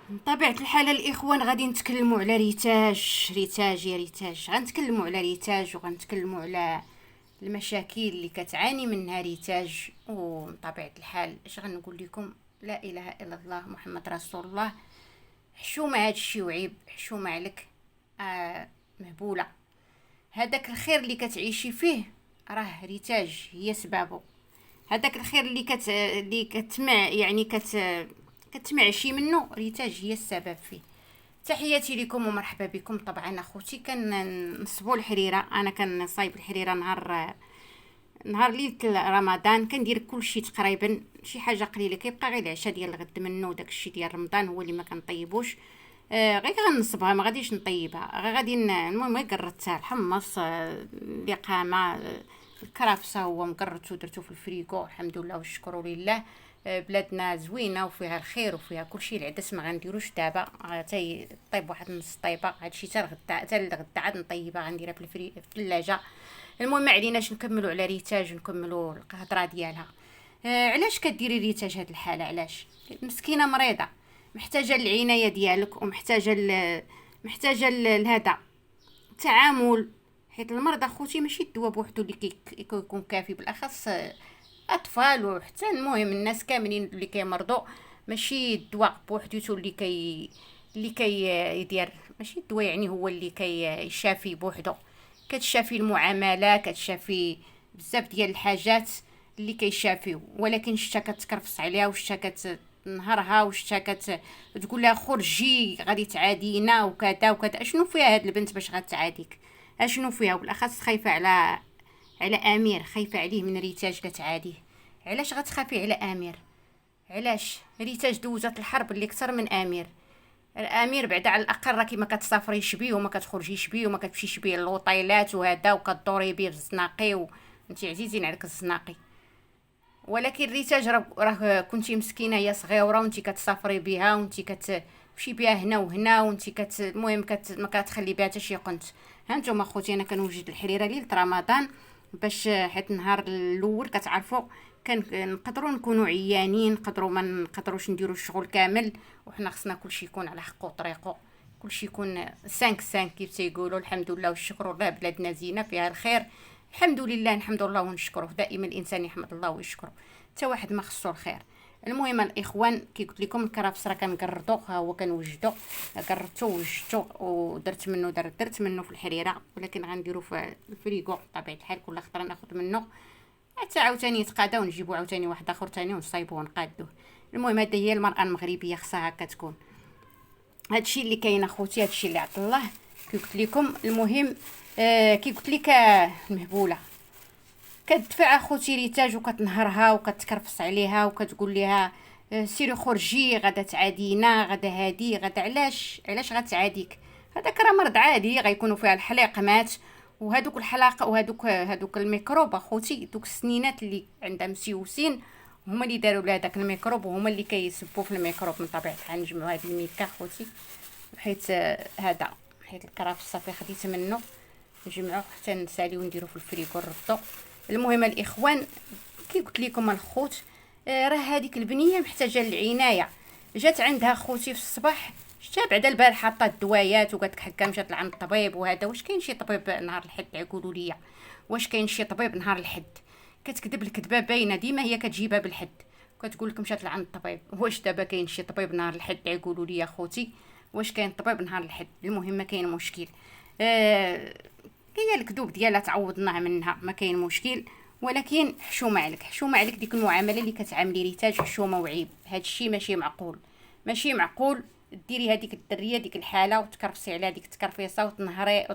بطبيعة الحال الإخوان غادي نتكلموا على ريتاج يا ريتاج، غنتكلموا على ريتاج وغنتكلموا على المشاكل اللي كتعاني منها ريتاج. وبطبيعة الحال اش غنقول لكم، لا إله إلا الله محمد رسول الله. حشومة هادشي وعيب، حشومة عليك. مهبولة. هذاك الخير اللي كتعيشي فيه راه ريتاج هي سبابه. هذاك الخير اللي كتمع يعني كتمعشي منه ريتاج هي السبب فيه. تحياتي لكم ومرحبا بكم. طبعا اخوتي كنصبوا الحريره، انا كنصايب الحريره نهار ليله رمضان. كندير كلشي تقريبا، شي حاجه قليله كيبقى غير العشاء ديال الغد منه، وداك الشيء ديال رمضان هو اللي ما كنطيبوش. غير غنصبها، ما غاديش نطيبها، غير غادي المهم غير قرطتها الحمص، اللي قامه، الكرافسه هو مقرط ودرتو في الفريكو الحمد لله والشكر لله. بلادنا زوينه وفيها الخير وفيها كلشي. العدس ما غنديروش دابا، طيب واحد نص طيبه هادشي حتى الغدا عاد نطيبها، غنديرها في الثلاجه. المهم ما عليناش، نكملوا على ريتاج ونكملوا الهضره ديالها. علاش كديري ريتاج هاد الحاله؟ علاش؟ مسكينه مريضه، محتاجه العنايه ديالك، ومحتاجه محتاجه لهذا التعامل. حيت المرض اخوتي ماشي الدواء بوحدو اللي كيكون كافي، بالاخص اطفال وحتى المهم الناس كاملين اللي كيمرضوا. ماشي الدواء بوحديتو اللي كي يدير، ماشي الدواء يعني هو اللي يشافي بوحدو. كتشافي المعامله، كتشافي بزاف ديال الحاجات اللي كيشافيو، ولكن شتا كتكرفص عليها وشتا نهارها وشتا تقول لها خرجي غادي تعادينا وكذا وكذا. اشنو فيها هاد البنت باش غتعاديك؟ اشنو فيها؟ وبالاخص خايفه على امير، خايفه عليه من ريتاج كتعاديه. علاش غتخافي على امير؟ علاش؟ ريتاج دوزات الحرب اللي كثر من امير. الامير بعدا على الاقل راكي ما كتسافريش بيه وما كتخرجيش بيه وما كتمشيش بيه للوطيلات وهذا، وكدوري بيه في الزناقي وانت عزيزين عليك الزناقي. ولكن ريتاج راه كنتي مسكينه هي صغيره وانت كتسافري بها وانت كتمشي بها هنا وهنا وانت المهم ما كتخلي بها حتى شي قنت. ها نتوما خوتي، انا كنوجد الحريره ليله رمضان باش حيت النهار الاول كتعرفوا كان نقدروا نكونوا عيانين، نقدروا ما نقدروش نديروا الشغل كامل، وحنا خصنا كلشي يكون على حقه وطريقه، كلشي يكون 5 كيف تيقولوا. الحمد لله والشكر لله، بلادنا زينه فيها الخير. الحمد لله نحمد الله ونشكره، دائما الانسان يحمد الله ويشكره، حتى واحد ما خصو الخير. المهم الاخوان كي قلت لكم الكرفس راه كنقرطو، ها هو كنوجدو، قرطو ووجدتو ودرت منه درت منه في الحريره، ولكن غنديرو في الفريكو بطبيعه الحال. كل خطره ناخذ منه حتى عاوتاني يتقادا ونجيبو عاوتاني واحد اخر تاني ونصايبوه ونقادوه. المهم هذه هي المراه المغربيه، خصها هكا تكون. هادشي اللي كاين اخوتي، هادشي اللي عطا الله كي قلت لكم. المهم كي قلت لك المهبوله كتدفع اخوتي ريتاج وكتنهرها وكتكرفص عليها وكتقول لها سيري خرجي غدا تعادينا غدا هادي غدا. علاش غتعاديك؟ هذاك راه مرض عادي، غيكونوا فيها الحليق مات وهذوك الحلاقه وهذوك الميكروب اخوتي، دوك السنينات اللي عندها مسيوسين هما اللي داروا لها داك الميكروب، وهما اللي كيسبوا في الميكروب. من طبيعه الحال نجمعوا هاد الميكا اخوتي، حيت هذا حيت الكراف الصافي خديت منه، نجمعو حتى نساليو ونديرو في الفريكو نردو. المهم الاخوان كي قلت لكم الخوت، راه هذيك البنيه محتاجه للعنايه. جات عندها خوتي في الصباح، شتا بعدا البارح حاطه الدوايات وقالت لك حكا مشات لعند الطبيب وهذا. واش كاين شي طبيب نهار الحد؟ يقولوا لي واش كاين شي طبيب نهار الحد؟ كتكذب الكذبه باينه، ديما هي كتجيبها بالحد، كتقول لك مشات لعند الطبيب. واش دابا كاين شي طبيب نهار الحد؟ يقولوا لي خوتي واش كاين طبيب نهار الحد؟ المهم ما كاين مشكل. هي الكذوب ديالها تعوضناه منها، ما كاين مشكل. ولكن حشومه عليك، حشومه عليك ديك المعامله اللي كتعاملي ريتاج، حشومه وعيب. هاد الشيء ماشي معقول، ماشي معقول. ديري هذيك الدريه ديك الحاله وتكرفسي عليها ديك التكرفيصه وتنهري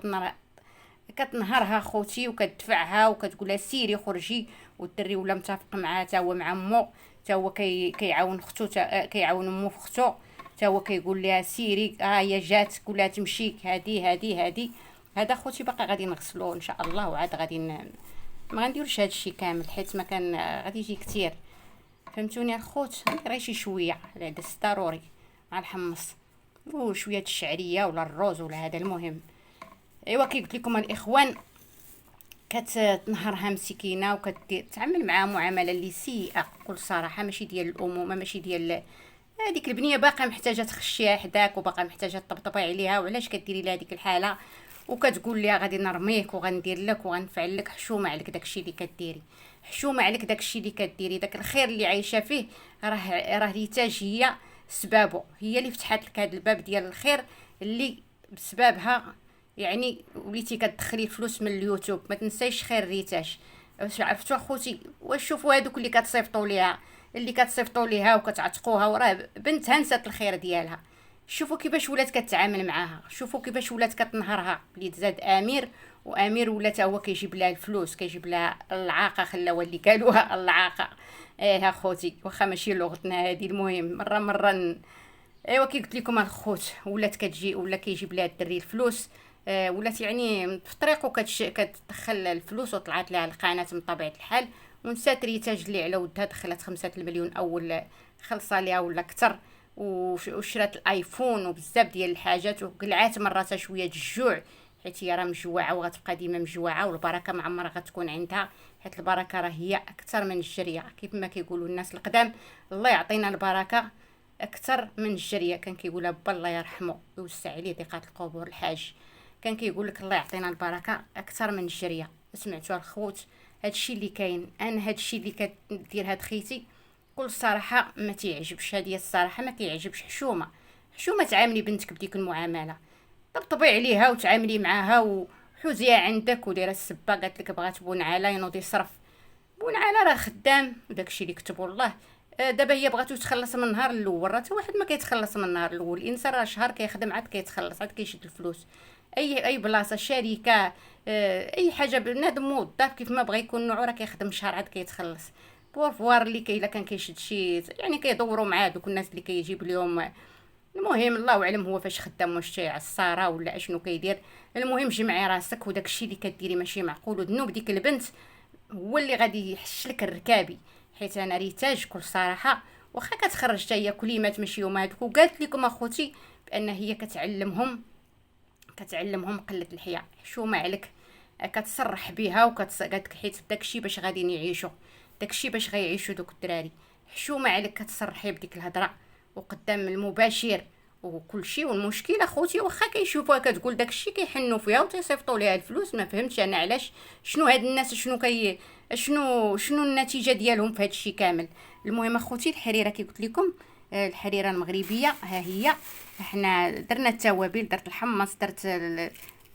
كتنهرها خوتي وكتدفعها وكتقولها سيري خرجي. والدري ولا متفق معاه تا هو مع مو، تا هو كيعاون اختو، كيعاون امو في اختو، تا هو كيقول لها سيري ها هي جات كلها تمشي هادي. هذا خوتي باقي غادي نغسلوه ان شاء الله، وعاد غادي ما غنديروش هذا الشيء كامل حيت ما كان غادي يجي كثير. فهمتوني الخوت؟ غير شي شويه العدس ضروري مع الحمص وشويه الشعريه ولا الروز ولا هذا. المهم ايوا كي قلت لكم الاخوان، كتنهرها مسكينه وكتعامل معها معامله اللي سيئه بكل صراحه، ماشي ديال الامومه، ماشي ديال هذيك البنيه باقا محتاجه تخشيها حداك وباقا محتاجه تطبطبي عليها، وعلاش كديري لها هذيك الحاله وكتقول لها غادي نرميك وغندير لك وغنفعل لك؟ حشومه عليك داكشي اللي كديري، حشومه عليك داكشي اللي كديري. داك الخير اللي عايشه فيه راه ريتاج هي سبابه، هي اللي فتحت لك هذا الباب ديال الخير اللي بسببها يعني وليتي كتدخلي فلوس من اليوتيوب. ما تنسايش خير ريتاج. واش عرفتوا اخوتي؟ واش شوفوا هذوك اللي كتصيفطوا ليها، اللي كتصيفطوا ليها وكتعتقوها وراه بنتها نسات الخير ديالها. شوفوا كيفاش ولات كتعامل معاها، شوفوا كيفاش ولات كتنهرها. وليد زاد امير، وامير ولا تا هو كيجيب لها الفلوس، كيجيب لها اللعاقه، خلاوها اللي قالوها اللعاقه. ايه اخوتي، واخا ماشي لغتنا هذه، المهم مره ايوا كي قلت لكم الخوت، ولات كتجي ولا كيجيب لها الدري الفلوس. ولات يعني في طريقه كتدخل الفلوس، وطلعت لها القناه من طبيعه الحال، ونسات ريتاج اللي على ودها دخلت 5 المليون اول، خلصها ليها ولا كتر، وشرات الايفون وبزاف ديال الحاجات، وقلعات مراتها شويه الجوع، حيت هي راه مجوعه وغتبقى ديما مجوعه، والبركه ما عمرها غتكون عندها، حيت البركه راه هي اكثر من الجريه. كيف ما كيقولوا الناس القدام، الله يعطينا البركه اكثر من الجريه. كان كيقولها با الله يرحمه ويوسع عليه ضيقات القبور الحاج، كان كيقول لك الله يعطينا البركه اكثر من الجريه. سمعتوا الخوت؟ هادشي اللي كاين. انا هادشي اللي كدير هاد خيتي كل صراحه ما تيعجبش، هذه الصراحه ما كيعجبش. حشومه، حشومه تعاملي بنتك بديك المعامله، طبطبي عليها وتعاملي معاها وحوزيها عندك. ودير السبه قالت لك بغات بون علا ينوض يصرف، بون علا راه خدام وداكشي اللي كتبوا الله. دابا هي بغاتو تخلص من النهار الاول، راه حتى واحد ما كيتخلص من النهار الاول. الانسان راه شهر كيخدم عاد كيتخلص، عاد كيشد الفلوس. اي بلاصه، شركه، اي حاجه، بنادم موظف كيف ما بغى يكون نوعو راه كيخدم شهر عاد كيتخلص. بوفوار اللي الا كان كيشد شي يعني كيدوروا مع دوك الناس اللي كيجيب لهم. المهم الله اعلم هو فاش خدام، واش عصاره ولا اشنو كيدير. المهم جمعي راسك، وداك الشيء اللي كديري ماشي معقول. وذنوب ديك البنت هو اللي غادي يحش لك الركابي. حيت انا ريتاج كل صراحه واخا كتخرج حتى هي كليمات ماشي هما هذوك، وقالت لكم اخوتي بان هي كتعلمهم قله الحياء. حشومه عليك، كتصرح بها قالت حيت داكشي باش غادي يعيشوا، داكشي باش غيعيشوا دوك الدراري. حشومه عليك كتصرحي بديك الهضره وقدام المباشر وكل شيء. والمشكل اخوتي واخا كيشوفوها كتقول داكشي كيحنوا فيها وتيصيفطوا ليها الفلوس. ما فهمتش انا علاش، شنو هاد الناس، شنو النتيجه ديالهم في هادشي كامل. المهم اخوتي الحريره كي قلت لكم، الحريره المغربيه ها هي. احنا درنا التوابل، درت الحمص، درت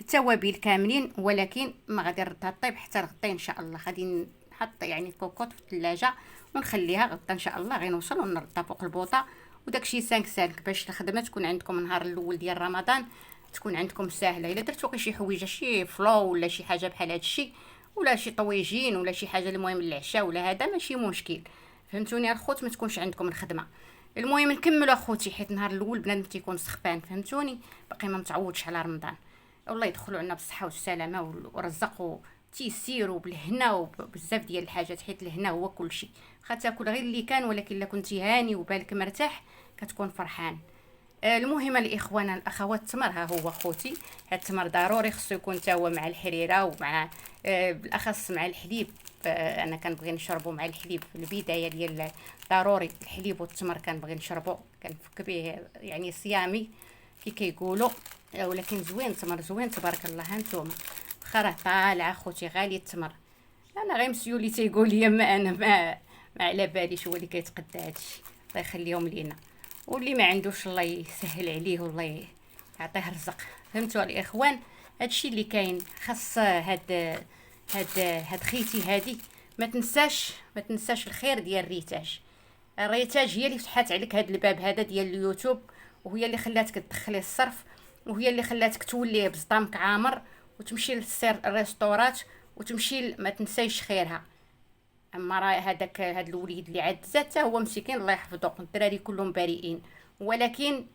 التوابل كاملين، ولكن ما غادي نردها طيب حتى الغدا ان شاء الله. غادي نحط يعني كوكوط في الثلاجه ونخليها غدا ان شاء الله غير نوصل ونردها فوق البوطه. وداكشي سانك باش الخدمه تكون عندكم النهار الاول ديال رمضان تكون عندكم ساهله. الا درتو غير شي حويجه، شي فلو ولا شي حاجه بحال هادشي، ولا شي طويجين ولا شي حاجه المهم العشاء ولا هذا ماشي مشكل. فهمتوني الخوت؟ ما تكونش عندكم الخدمه. المهم نكملوا اخوتي، حيت النهار الاول بنادم تيكون سخفان، فهمتوني؟ باقي ما متعودش على رمضان. الله يدخلوا عنا بالصحه والسلامه ورزقوا تيسير وبالهنا وبزاف ديال الحاجات، حيت الهنا هو كل شيء. خا تاكل غير اللي كان، ولكن الا كنتي هاني وبالك مرتاح كتكون فرحان. المهم الاخوان الاخوات، التمر ها هو خوتي. هاد التمر ضروري خصو يكون تا هو مع الحريره ومع بالاخص مع الحليب. انا كنبغي نشربو مع الحليب في البدايه ديال، ضروري الحليب والتمر كنبغي نشربو، كنفك به يعني صيامي كي كيقولوا. ولكن زوين التمر، زوين تبارك الله. هانتوما واخا راه طالع خوتي غالي التمر. انا غير مسيو اللي تيقول لي ما انا ما على باليش هو اللي كيتقدى هادشي. الله يخليهم لينا، واللي ما عندوش الله يسهل عليه والله يعطيه الرزق. فهمتوا الاخوان؟ هادشي اللي كاين. خاص هاد خيتي هادي ما تنساش الخير ديال ريتاج. الريتاج هي اللي فتحات عليك هاد الباب هذا ديال اليوتيوب، وهي اللي خلاتك تدخلي الصرف، وهي اللي خلاتك تولي بصدامك عامر وتمشي للسير الريستورات وتمشي. ما تنسايش خيرها. اما راه هاد الوليد اللي عاد زاد هو مسكين الله يحفظه، الدراري كلهم بريئين. ولكن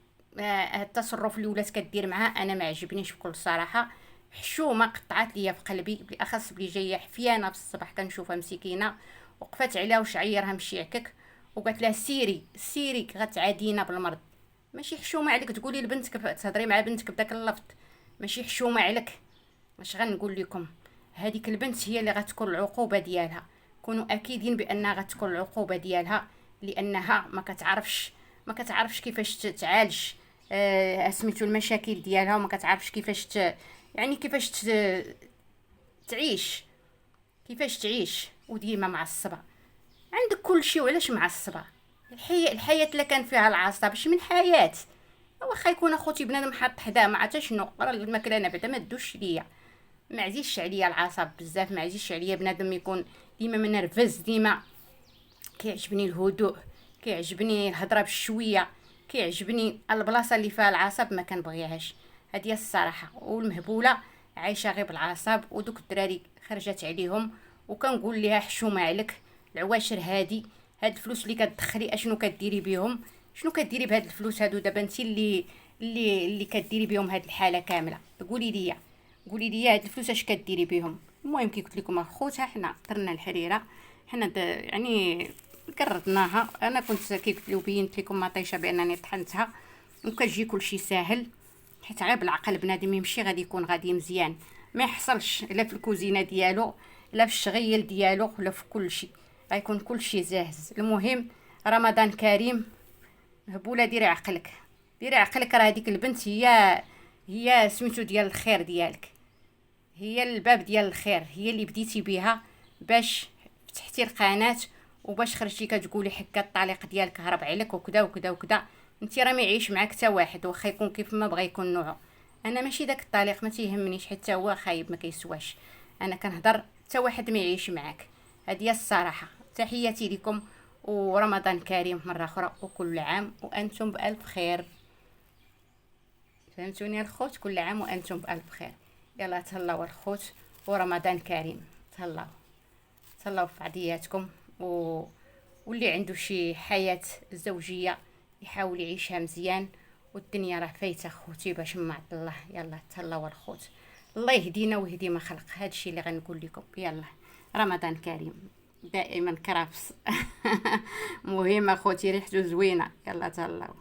التصرف اللي ولات كدير معاه انا ما عجبنيش بكل صراحه. حشومه قطعت ليا في قلبي، بالاخص بلي جايه حفيانه في الصباح كنشوفها مسكينه، وقفات عليها وشعيرها مشيعكك وقالت لها سيري غتعادينا بالمرض. ماشي حشومه عليك تقولي لبنتك تهضري مع بنتك بداك اللفظ، ماشي حشومه عليك. واش غنقول لكم؟ هذيك البنت هي اللي غتكون العقوبه ديالها. كونوا اكيدين بانها غتكون العقوبه ديالها، لانها ما كتعرفش كيفاش تعالج سميتو المشاكل ديالها، وما كتعرفش كيفاش يعني تعيش، كيفاش تعيش وديما معصبه. عندك كل شيء وعلاش معصبه؟ الحياه لا كان فيها العصب باش من حياه. واخا يكون اخوتي بنادم حاط حداه ما عرفت شنو راه الماكله انا بعدا ما تدوش ليا، ما عزيزش عليا العصب بزاف، ما عزيزش عليا بنادم يكون ديما منرفز، ديما كيعجبني الهدوء، كيعجبني الهضره بشويه، كيعجبني البلاصه اللي فيها العصب ما كنبغيهاش. هذه الصراحه. والمهبوله عايشه غير بالعصب، ودوك الدراري خرجت عليهم، وكنقول ليها حشومه عليك العواشر هادي، هاد الفلوس اللي كتدخلي اشنو كديري بهم؟ شنو كديري بهاد الفلوس هادو دابا انت اللي كديري بهم هاد الحاله كامله؟ قولي لي، قولي لي هاد الفلوس اش كديري بهم؟ المهم كي قلت لكم اخوتها حنا درنا الحريره، حنا يعني كررناها. انا كنت كي قلت له بينت لكم مطيشه بانني طحنتها، وكتجي كلشي ساهل، حيت غير بالعقل بنادم يمشي غادي يكون غادي مزيان، ما يحصلش لا في الكوزينه ديالو لا في الشغيل ديالو لا في كلشي، غيكون كلشي جاهز. المهم رمضان كريم. هبوله ديري عقلك، ديري عقلك، راه هذيك البنت هي سميتو ديال الخير ديالك، هي الباب ديال الخير، هي اللي بديتي بها باش فتحتي القناه، وباش خرجتي كتقولي حكا الطليق ديالك هرب عليك وكذا وكذا وكذا. انت راه ما يعيش معاك حتى واحد، واخا يكون كيف ما بغى يكون نوعه. انا ماشي داك الطليق ما تيهمنيش، حتى هو خايب ما كيسواش. انا كنهضر حتى واحد ما يعيش معاك، هذه الصراحه. تحياتي لكم، ورمضان كريم مره اخرى، وكل عام وانتم بالف خير. فهمتوني الخوت؟ كل عام وانتم بالف خير. يلا تهلاو الخوت، ورمضان كريم. تهلاو، تهلاو في عضياتكم، واللي عنده شي حياة زوجية يحاول يعيشها مزيان، والدنيا راه فايته خوتي باش ما الله. يلا تهلاو الخوت، الله يهدينا ويهدي ما خلق. هادشي اللي غنقول لكم. يلا رمضان كريم دائما كرافس. مهم اخوتي ريحته زوينه. يلا تهلاو.